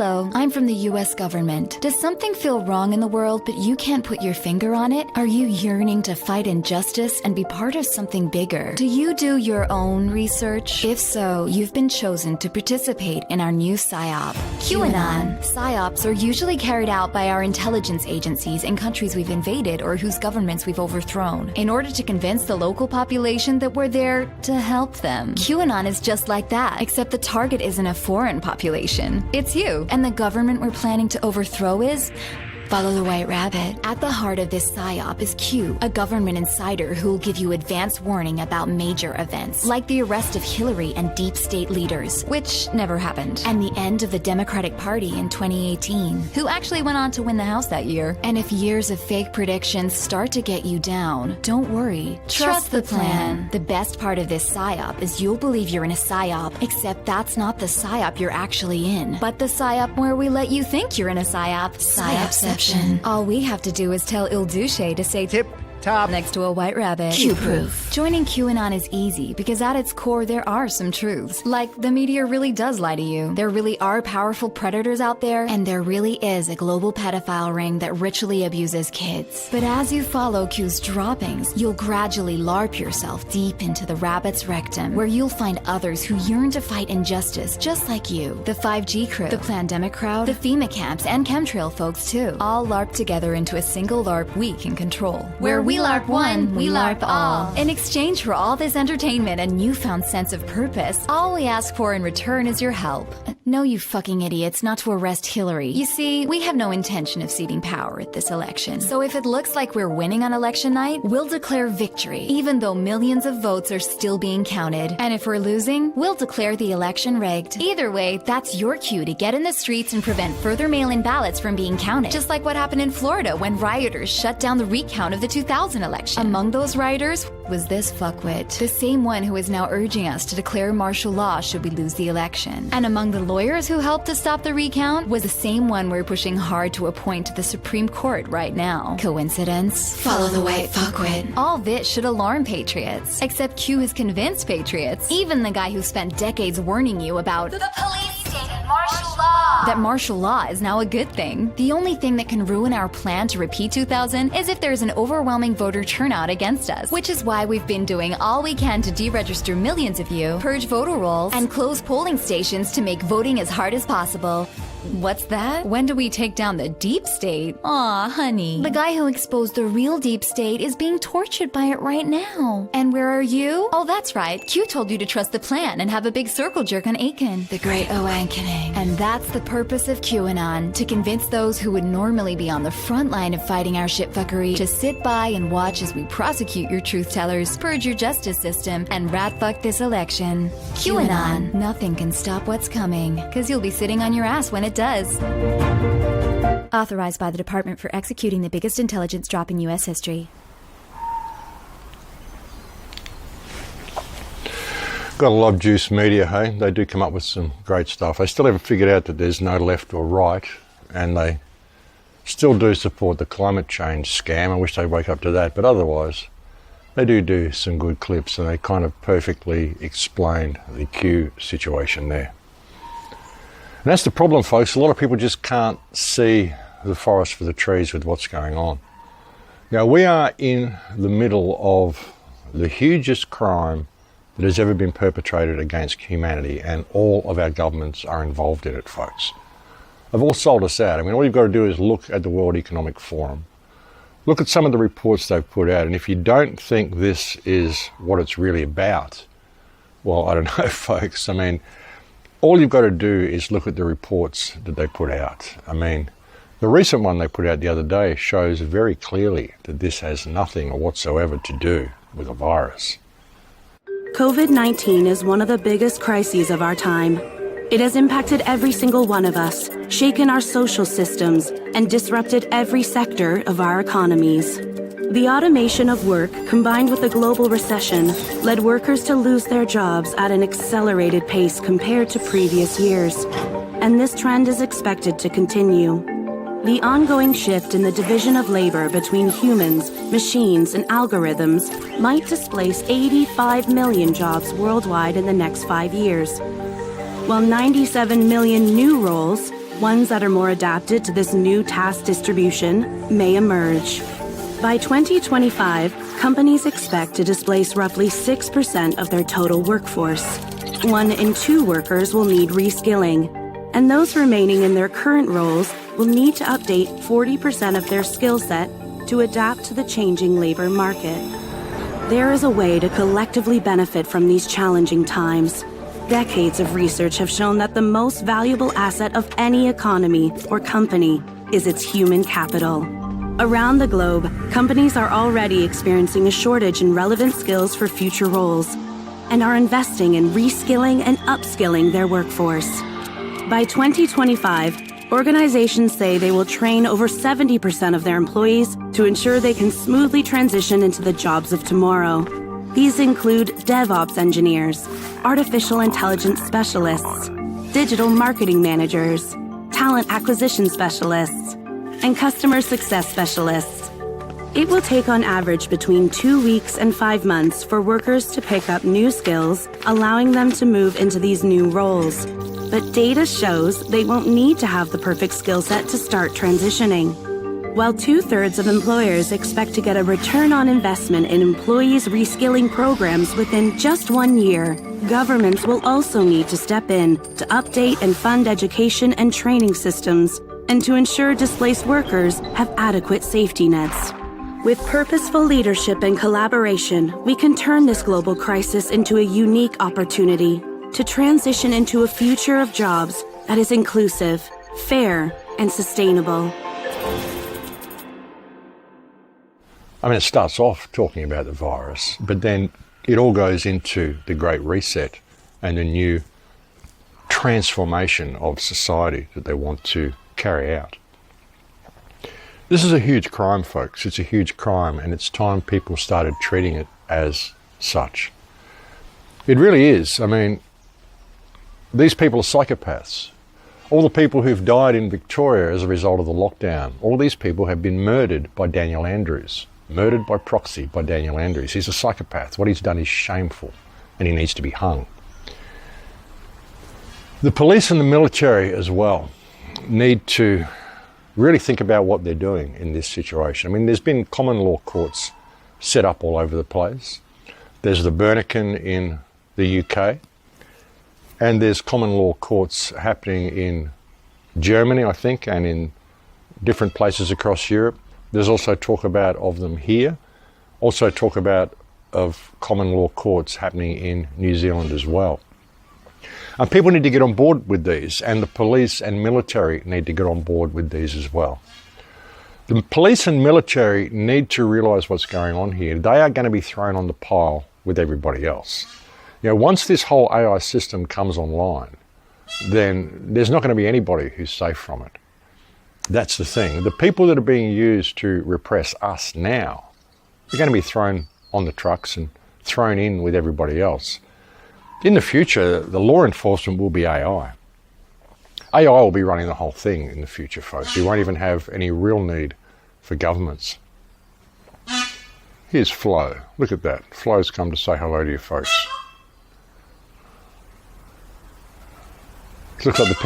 Hello, I'm from the U.S. government. Does something feel wrong in the world, but you can't put your finger on it? Are you yearning to fight injustice and be part of something bigger? Do you do your own research? If so, you've been chosen to participate in our new PSYOP, QAnon. PSYOPs are usually carried out by our intelligence agencies in countries we've invaded or whose governments we've overthrown, in order to convince the local population that we're there to help them. QAnon is just like that, except the target isn't a foreign population. It's you. And the government we're planning to overthrow is... Follow the White Rabbit. At the heart of this PSYOP is Q, a government insider who will give you advance warning about major events, like the arrest of Hillary and deep state leaders, which never happened, and the end of the Democratic Party in 2018, who actually went on to win the House that year. And if years of fake predictions start to get you down, don't worry. Trust the plan. The best part of this PSYOP is you'll believe you're in a PSYOP, except that's not the PSYOP you're actually in, but the PSYOP where we let you think you're in a PSYOP. PSYOPception. All we have to do is tell Il Duce to say tip top next to a white rabbit. Q-proof. Joining QAnon is easy because at its core there are some truths. Like, the media really does lie to you. There really are powerful predators out there, and there really is a global pedophile ring that ritually abuses kids. But as you follow Q's droppings, you'll gradually LARP yourself deep into the rabbit's rectum, where you'll find others who yearn to fight injustice just like you. The 5G crew, the Plandemic crowd, the FEMA camps, and chemtrail folks too. All LARP together into a single LARP we can control. Where we LARP one, we LARP all. In exchange for all this entertainment and newfound sense of purpose, all we ask for in return is your help. No, you fucking idiots, not to arrest Hillary. You see, we have no intention of ceding power at this election. So if it looks like we're winning on election night, we'll declare victory, even though millions of votes are still being counted. And if we're losing, we'll declare the election rigged. Either way, that's your cue to get in the streets and prevent further mail-in ballots from being counted. Just like what happened in Florida when rioters shut down the recount of the 2000 election. Among those rioters was this fuckwit, the same one who is now urging us to declare martial law should we lose the election. And among the lawyers who helped to stop the recount was the same one we're pushing hard to appoint to the Supreme Court right now. Coincidence? Follow the white fuckwit. All this should alarm patriots, except Q has convinced patriots, even the guy who spent decades warning you about the police stated martial law, that martial law is now a good thing. The only thing that can ruin our plan to repeat 2000 is if there's an overwhelming voter turnout against us, which is why we've been doing all we can to deregister millions of you, purge voter rolls, and close polling stations to make voting as hard as possible. What's that? When do we take down the deep state? Aw, honey. The guy who exposed the real deep state is being tortured by it right now. And where are you? Oh, that's right. Q told you to trust the plan and have a big circle jerk on Aiken, the great awakening. And that's the purpose of QAnon, to convince those who would normally be on the front line of fighting our shitfuckery to sit by and watch as we prosecute your truth tellers, purge your justice system, and rat-fuck this election. QAnon. Nothing can stop what's coming, because you'll be sitting on your ass when it does. Authorized by the Department for executing the biggest intelligence drop in U.S. history. Got a lot of juice media, hey? They do come up with some great stuff. They still haven't figured out that there's no left or right, and they still do support the climate change scam. I wish they'd wake up to that, but otherwise, they do some good clips, and they kind of perfectly explained the Q situation there. And that's the problem, folks. A lot of people just can't see the forest for the trees with what's going on. Now, we are in the middle of the hugest crime that has ever been perpetrated against humanity, and all of our governments are involved in it, folks. They've all sold us out. I mean, all you've got to do is look at the World Economic Forum. Look at some of the reports they've put out, and if you don't think this is what it's really about, well, I don't know, folks. I mean, all you've got to do is look at the reports that they put out. I mean, the recent one they put out the other day shows very clearly that this has nothing whatsoever to do with a virus. COVID-19 is one of the biggest crises of our time. It has impacted every single one of us, shaken our social systems, and disrupted every sector of our economies. The automation of work, combined with the global recession, led workers to lose their jobs at an accelerated pace compared to previous years. And this trend is expected to continue. The ongoing shift in the division of labor between humans, machines, and algorithms might displace 85 million jobs worldwide in the next 5 years, while 97 million new roles Ones that are more adapted to this new task distribution may emerge. By 2025, companies expect to displace roughly 6% of their total workforce. 1 in 2 workers will need reskilling, and those remaining in their current roles will need to update 40% of their skill set to adapt to the changing labor market. There is a way to collectively benefit from these challenging times. Decades of research have shown that the most valuable asset of any economy or company is its human capital. Around the globe, companies are already experiencing a shortage in relevant skills for future roles and are investing in reskilling and upskilling their workforce. By 2025, organizations say they will train over 70% of their employees to ensure they can smoothly transition into the jobs of tomorrow. These include DevOps engineers, artificial intelligence specialists, digital marketing managers, talent acquisition specialists, and customer success specialists. It will take on average between 2 weeks and 5 months for workers to pick up new skills, allowing them to move into these new roles. But data shows they won't need to have the perfect skill set to start transitioning. While 2/3 of employers expect to get a return on investment in employees' reskilling programs within just 1 year, governments will also need to step in to update and fund education and training systems and to ensure displaced workers have adequate safety nets. With purposeful leadership and collaboration, we can turn this global crisis into a unique opportunity to transition into a future of jobs that is inclusive, fair, and sustainable. I mean, it starts off talking about the virus, but then it all goes into the Great Reset and the new transformation of society that they want to carry out. This is a huge crime, folks. It's a huge crime, and it's time people started treating it as such. It really is. I mean, these people are psychopaths. All the people who've died in Victoria as a result of the lockdown, all these people have been murdered by Daniel Andrews. Murdered by proxy by Daniel Andrews. He's a psychopath. What he's done is shameful, and he needs to be hung. The police and the military as well need to really think about what they're doing in this situation. I mean, there's been common law courts set up all over the place. There's the Bernican in the UK, and there's common law courts happening in Germany, I think, and in different places across Europe. There's also talk about of them here. Also talk about of common law courts happening in New Zealand as well. And people need to get on board with these, and the police and military need to get on board with these as well. The police and military need to realise what's going on here. They are going to be thrown on the pile with everybody else. You know, once this whole AI system comes online, then there's not going to be anybody who's safe from it. That's the thing. The people that are being used to repress us now are going to be thrown on the trucks and thrown in with everybody else. In the future, the law enforcement will be AI. AI will be running the whole thing in the future, folks. You won't even have any real need for governments. Here's Flo. Look at that. Flo's come to say hello to you, folks. Looks like the